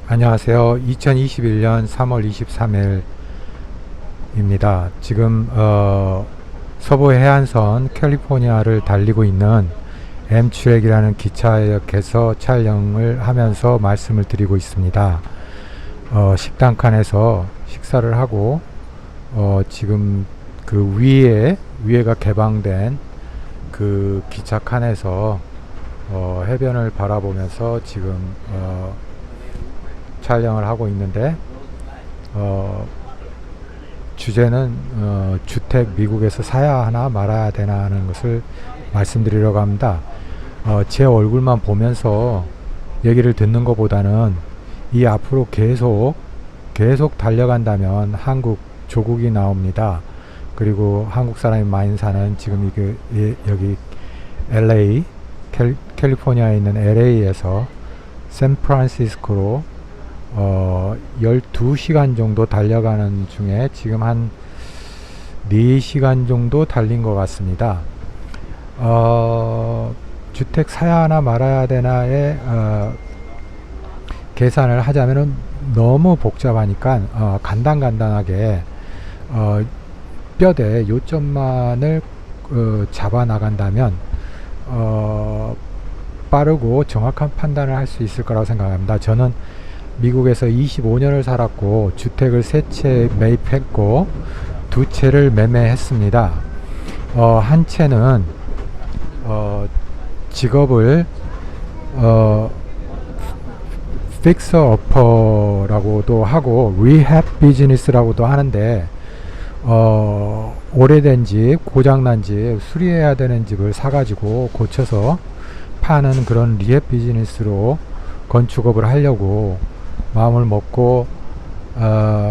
안녕하세요. 2021년 3월 23일입니다. 지금 서부 해안선 캘리포니아를 달리고 있는 엠트랙이라는 기차역에서 촬영을 하면서 말씀을 드리고 있습니다. 식당 칸에서 식사를 하고 지금 그 위에가 개방된 그 기차 칸에서 해변을 바라보면서 지금 촬영을 하고 있는데 주제는 주택 미국에서 사야 하나 말아야 되나 하는 것을 말씀드리려고 합니다. 제 얼굴만 보면서 얘기를 듣는 것보다는 이 앞으로 계속 달려간다면 한국 조국이 나옵니다. 그리고 한국 사람이 많이 사는 지금 여기 LA 캘리포니아에 있는 LA에서 샌프란시스코로 12시간 정도 달려가는 중에 지금 한 4시간 정도 달린 것 같습니다. 주택 사야 하나 말아야 되나의 계산을 하자면은 너무 복잡하니까 간단하게 뼈대 요점만을 잡아 나간다면 빠르고 정확한 판단을 할 수 있을 거라고 생각합니다. 저는 미국에서 25년을 살았고 주택을 3채 매입했고 2채를 매매했습니다. 한 채는 직업을 픽서 어퍼라고도 하고 리헵 비즈니스라고도 하는데 오래된 집, 고장난 집, 수리해야 되는 집을 사가지고 고쳐서 파는 그런 리헵 비즈니스로 건축업을 하려고 마음을 먹고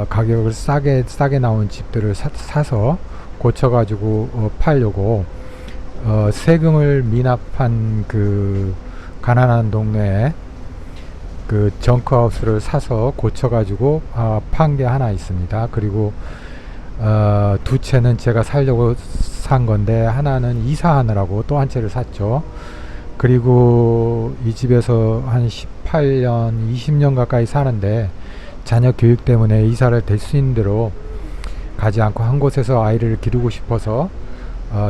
가격을 싸게 나온 집들을 사서 고쳐가지고 팔려고 세금을 미납한 그 가난한 동네에 그 정크하우스를 사서 고쳐가지고 판 게 하나 있습니다. 그리고 2채는 제가 살려고 산 건데 하나는 이사하느라고 또 한 채를 샀죠. 그리고 이 집에서 한 18년, 20년 가까이 사는데 자녀 교육 때문에 이사를 될 수 있는 대로 가지 않고 한 곳에서 아이를 기르고 싶어서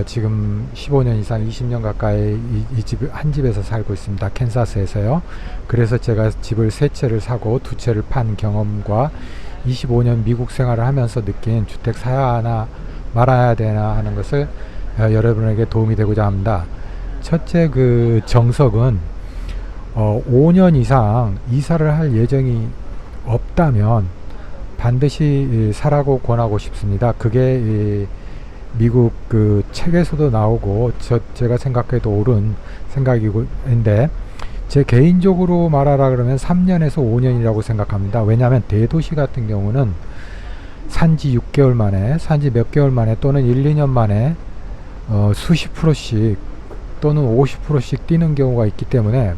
지금 15년 이상 20년 가까이 이 집 한 집에서 살고 있습니다. 캔사스에서요. 그래서 제가 집을 3채를 사고 2채를 판 경험과 25년 미국 생활을 하면서 느낀 주택 사야 하나 말아야 되나 하는 것을 여러분에게 도움이 되고자 합니다. 첫째, 그 정석은 5년 이상 이사를 할 예정이 없다면 반드시 사라고 권하고 싶습니다. 그게 미국 그 책에서도 나오고 제가 생각해도 옳은 생각인데 제 개인적으로 말하라 그러면 3년에서 5년이라고 생각합니다. 왜냐하면 대도시 같은 경우는 산지 6개월 만에, 산지 몇 개월 만에 또는 1, 2년 만에 수십 프로씩 또는 50%씩 뛰는 경우가 있기 때문에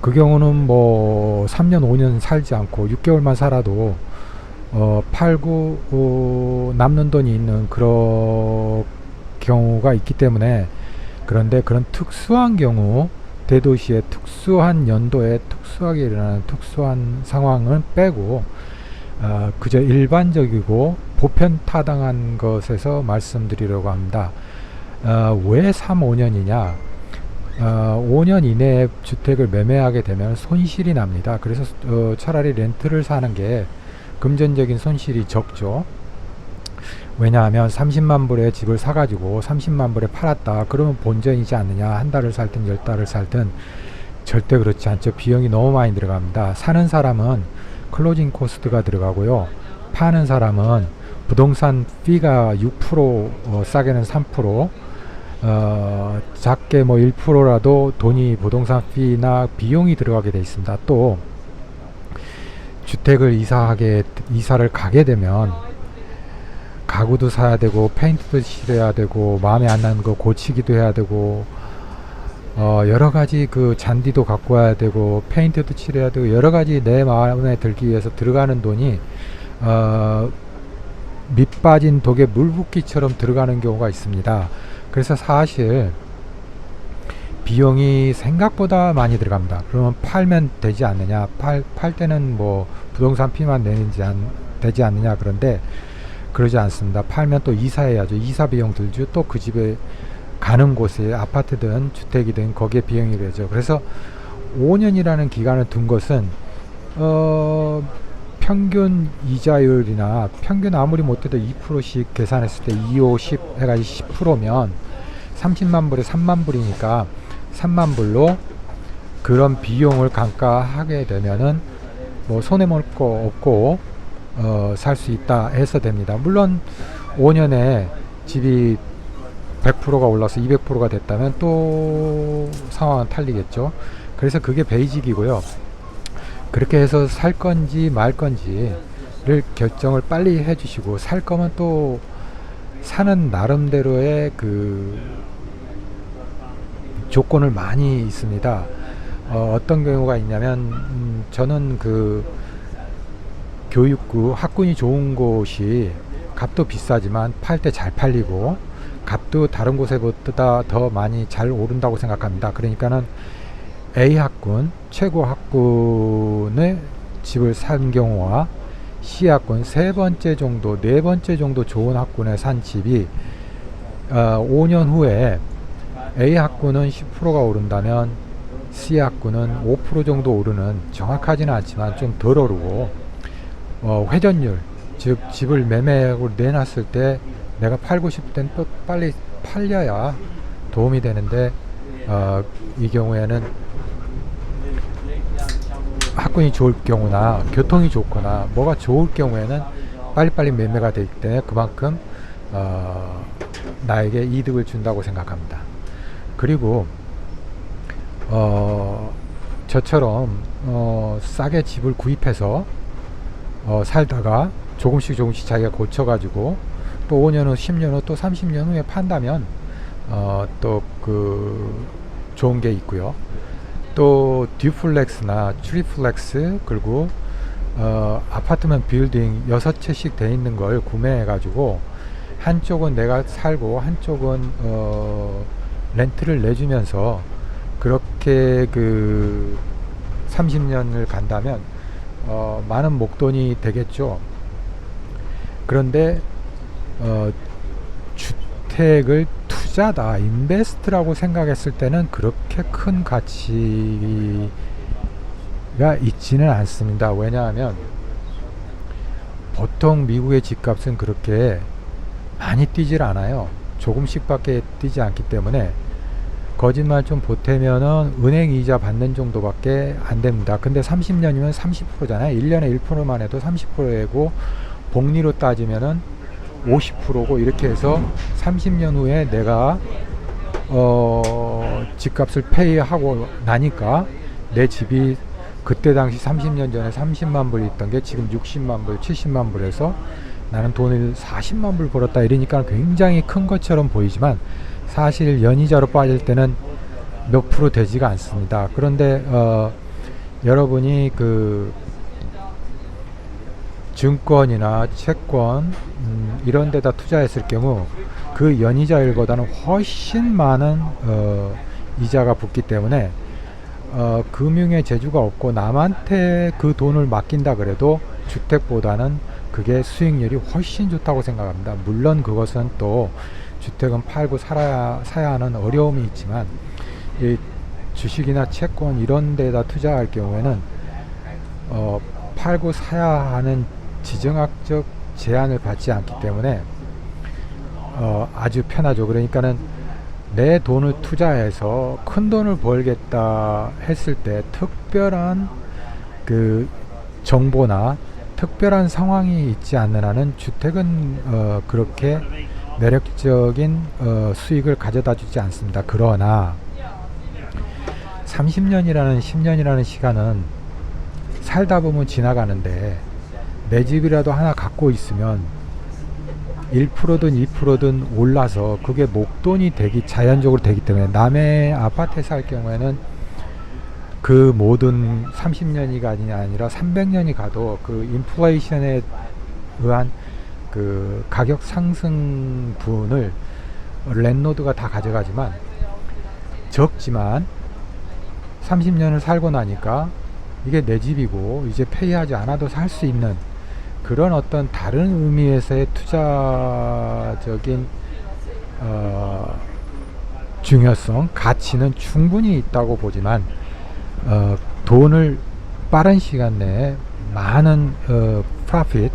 그 경우는 뭐 3년 5년 살지 않고 6개월만 살아도 팔고 남는 돈이 있는 그런 경우가 있기 때문에, 그런데 그런 특수한 경우, 대도시의 특수한 연도에 특수하게 일어나는 특수한 상황은 빼고 그저 일반적이고 보편타당한 것에서 말씀드리려고 합니다. 왜 3, 5년이냐? 5년 이내에 주택을 매매하게 되면 손실이 납니다. 그래서 차라리 렌트를 사는 게 금전적인 손실이 적죠. 왜냐하면 30만 불에 집을 사가지고 30만 불에 팔았다 그러면 본전이지 않느냐. 한 달을 살든 10달을 살든 절대 그렇지 않죠. 비용이 너무 많이 들어갑니다. 사는 사람은 클로징 코스트가 들어가고요. 파는 사람은 부동산 피가 6% 싸게는 3% 작게 뭐 1%라도 돈이 부동산 피나 비용이 들어가게 되어 있습니다. 또 주택을 이사를 가게 되면 가구도 사야 되고 페인트도 칠해야 되고 마음에 안 나는 거 고치기도 해야 되고 여러가지 그 잔디도 갖고 와야 되고 페인트도 칠해야 되고 여러가지 내 마음에 들기 위해서 들어가는 돈이 밑 빠진 독에 물 붓기처럼 들어가는 경우가 있습니다. 그래서 사실 비용이 생각보다 많이 들어갑니다. 그러면 팔면 되지 않느냐, 팔 때는 뭐 부동산 피만 되지 않느냐. 그런데 그러지 않습니다. 팔면 또 이사해야죠. 이사 비용 들죠. 또 그 집에 가는 곳에 아파트든 주택이든 거기에 비용이 되죠. 그래서 5년이라는 기간을 둔 것은 평균 이자율이나 평균 아무리 못해도 2%씩 계산했을 때 2, 5, 10 해가지고 10%면 30만 불에 3만 불이니까 3만 불로 그런 비용을 감가하게 되면은 뭐 손해볼 거 없고 살 수 있다 해서 됩니다. 물론 5년에 집이 100%가 올라서 200%가 됐다면 또 상황은 틀리겠죠. 그래서 그게 베이직이고요. 그렇게 해서 살 건지 말 건지를 결정을 빨리 해주시고, 살 거면 또 사는 나름대로의 그 조건을 많이 있습니다. 어떤 경우가 있냐면 저는 그 교육구 학군이 좋은 곳이 값도 비싸지만 팔 때 잘 팔리고 값도 다른 곳에보다 더 많이 잘 오른다고 생각합니다. 그러니까는 A 학군, 최고 학군의 집을 산 경우와 C 학군 세 번째 정도, 네 번째 정도 좋은 학군에 산 집이 5년 후에 A 학군은 10%가 오른다면 C 학군은 5% 정도 오르는, 정확하지는 않지만 좀 덜 오르고 회전율, 즉 집을 매매하고 내놨을 때 내가 팔고 싶을 땐 또 빨리 팔려야 도움이 되는데 이 경우에는 학군이 좋을 경우나 교통이 좋거나 뭐가 좋을 경우에는 빨리빨리 매매가 되기 때문에 그만큼 나에게 이득을 준다고 생각합니다. 그리고 저처럼 싸게 집을 구입해서 살다가 조금씩 자기가 고쳐가지고 또 5년 후, 10년 후, 또 30년 후에 판다면 또 그 좋은 게 있고요. 또 듀플렉스나 트리플렉스, 그리고 아파트먼트 빌딩 6채씩 돼 있는 걸 구매해 가지고 한쪽은 내가 살고 한쪽은 렌트를 내주면서 그렇게 그 30년을 간다면 많은 목돈이 되겠죠. 그런데 주택을 투자다, 인베스트라고 생각했을 때는 그렇게 큰 가치가 있지는 않습니다. 왜냐하면 보통 미국의 집값은 그렇게 많이 뛰질 않아요. 조금씩 밖에 뛰지 않기 때문에 거짓말 좀 보태면은 은행 이자 받는 정도밖에 안 됩니다. 근데 30년이면 30%잖아요. 1년에 1%만 해도 30%고 복리로 따지면은 50%고 이렇게 해서 30년 후에 내가 집값을 페이하고 나니까 내 집이 그때 당시 30년 전에 30만 불 있던 게 지금 60만 불, 70만 불에서 나는 돈을 40만 불 벌었다 이러니까 굉장히 큰 것처럼 보이지만 사실 연이자로 빠질 때는 몇 프로 되지가 않습니다. 그런데 여러분이 그 증권이나 채권 이런 데다 투자했을 경우 그 연이자율보다는 훨씬 많은 이자가 붙기 때문에 금융의 재주가 없고 남한테 그 돈을 맡긴다 그래도 주택보다는 그게 수익률이 훨씬 좋다고 생각합니다. 물론 그것은 또 주택은 팔고 사야 하는 어려움이 있지만 이 주식이나 채권 이런 데다 투자할 경우에는 팔고 사야 하는 지정학적 제한을 받지 않기 때문에 아주 편하죠. 그러니까는 내 돈을 투자해서 큰 돈을 벌겠다 했을 때 특별한 그 정보나 특별한 상황이 있지 않는 한은 주택은 그렇게 매력적인 수익을 가져다 주지 않습니다. 그러나 30년이라는 10년이라는 시간은 살다 보면 지나가는데 내 집이라도 하나 갖고 있으면 1%든 2%든 올라서 그게 목돈이 자연적으로 되기 때문에 남의 아파트에 살 경우에는 그 모든 30년이 아니라 300년이 가도 그 인플레이션에 의한 그 가격 상승분을 랜로드가 다 가져가지만 적지만 30년을 살고 나니까 이게 내 집이고 이제 페이하지 않아도 살 수 있는 그런 어떤 다른 의미에서의 투자적인 중요성, 가치는 충분히 있다고 보지만 돈을 빠른 시간 내에 많은 프로핏,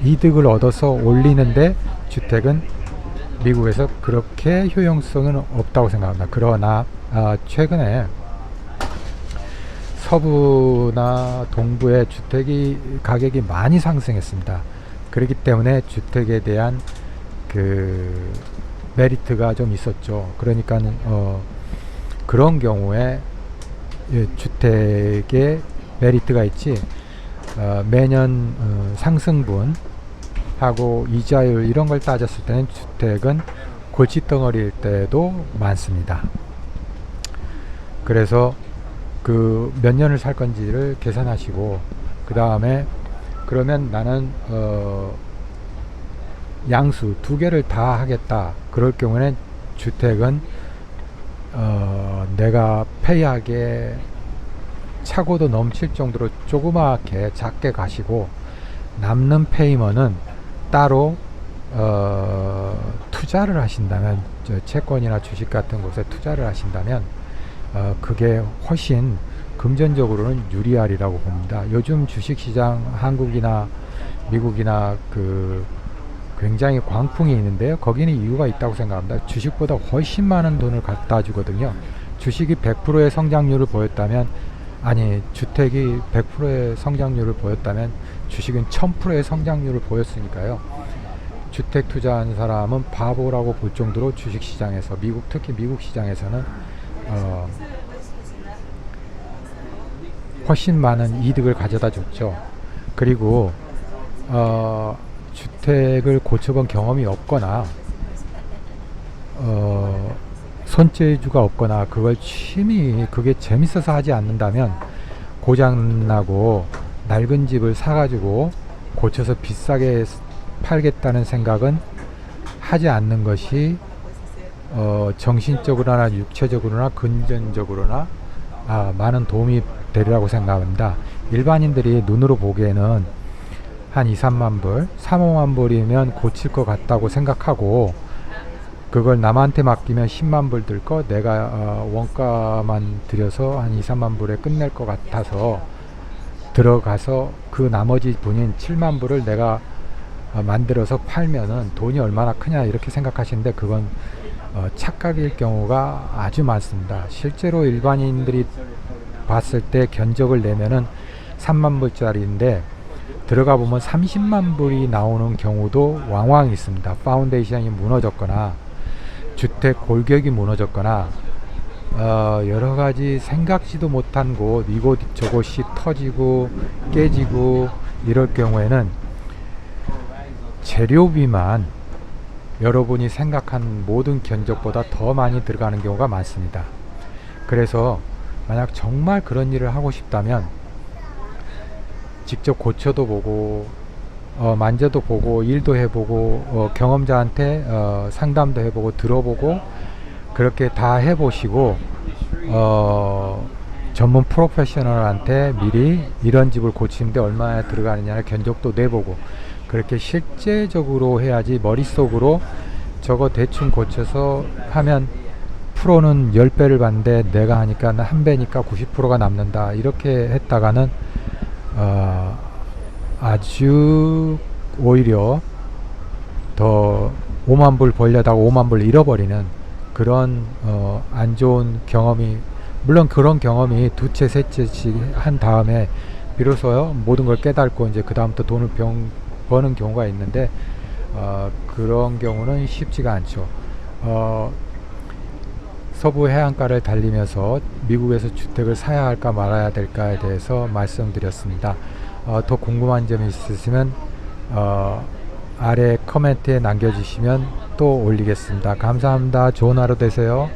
이득을 얻어서 올리는데 주택은 미국에서 그렇게 효용성은 없다고 생각합니다. 그러나 최근에 서부나 동부의 주택이 가격이 많이 상승했습니다. 그렇기 때문에 주택에 대한 그 메리트가 좀 있었죠. 그러니까 그런 경우에 주택에 메리트가 있지, 매년 상승분 하고 이자율 이런 걸 따졌을 때는 주택은 골칫덩어리일 때도 많습니다. 그래서 그 몇 년을 살 건지를 계산하시고, 그 다음에 그러면 나는 양수 두 개를 다 하겠다. 그럴 경우에는 주택은 내가 페이하게 차고도 넘칠 정도로 조그맣게 작게 가시고, 남는 페이먼은 따로 투자를 하신다면, 채권이나 주식 같은 곳에 투자를 하신다면 그게 훨씬 금전적으로는 유리하리라고 봅니다. 요즘 주식시장 한국이나 미국이나 그 굉장히 광풍이 있는데요. 거기는 이유가 있다고 생각합니다. 주식보다 훨씬 많은 돈을 갖다 주거든요. 주식이 100%의 성장률을 보였다면, 아니 주택이 100%의 성장률을 보였다면 주식은 1000%의 성장률을 보였으니까요. 주택 투자한 사람은 바보라고 볼 정도로 주식시장에서, 특히 미국 시장에서는 훨씬 많은 이득을 가져다 줬죠. 그리고 주택을 고쳐본 경험이 없거나 손재주가 없거나 그걸 그게 재밌어서 하지 않는다면, 고장나고 낡은 집을 사가지고 고쳐서 비싸게 팔겠다는 생각은 하지 않는 것이 정신적으로나 육체적으로나 금전적으로나 많은 도움이 되리라고 생각합니다. 일반인들이 눈으로 보기에는 한 2, 3만 불, 3, 5만 불이면 고칠 것 같다고 생각하고, 그걸 남한테 맡기면 10만 불 들 거 내가 원가만 들여서 한 2, 3만 불에 끝낼 것 같아서 들어가서 그 나머지 분인 7만 불을 내가 만들어서 팔면은 돈이 얼마나 크냐 이렇게 생각하시는데, 그건 착각일 경우가 아주 많습니다. 실제로 일반인들이 봤을 때 견적을 내면은 3만 불짜리인데 들어가 보면 30만 불이 나오는 경우도 왕왕 있습니다. 파운데이션이 무너졌거나 주택 골격이 무너졌거나 여러 가지 생각지도 못한 곳, 이곳 저곳이 터지고 깨지고 이럴 경우에는 재료비만 여러분이 생각한 모든 견적보다 더 많이 들어가는 경우가 많습니다. 그래서 만약 정말 그런 일을 하고 싶다면 직접 고쳐도 보고 만져도 보고 일도 해보고 경험자한테 상담도 해보고 들어보고 그렇게 다 해보시고 전문 프로페셔널한테 미리 이런 집을 고치는데 얼마나 들어가느냐를 견적도 내보고, 그렇게 실제적으로 해야지 머릿속으로 저거 대충 고쳐서 하면 프로는 10배를 받는데 내가 하니까 한 배니까 90%가 남는다 이렇게 했다가는 아주 오히려 더 5만 불 벌려다가 5만 불 잃어버리는 그런 안 좋은 경험이, 물론 그런 경험이 두채 세채씩 한 다음에 비로소 모든 걸 깨닫고 이제 그 다음부터 돈을 버는 경우가 있는데 그런 경우는 쉽지가 않죠. 서부 해안가를 달리면서 미국에서 주택을 사야 할까 말아야 될까에 대해서 말씀드렸습니다. 더 궁금한 점이 있으시면 아래 코멘트에 남겨주시면 또 올리겠습니다. 감사합니다. 좋은 하루 되세요.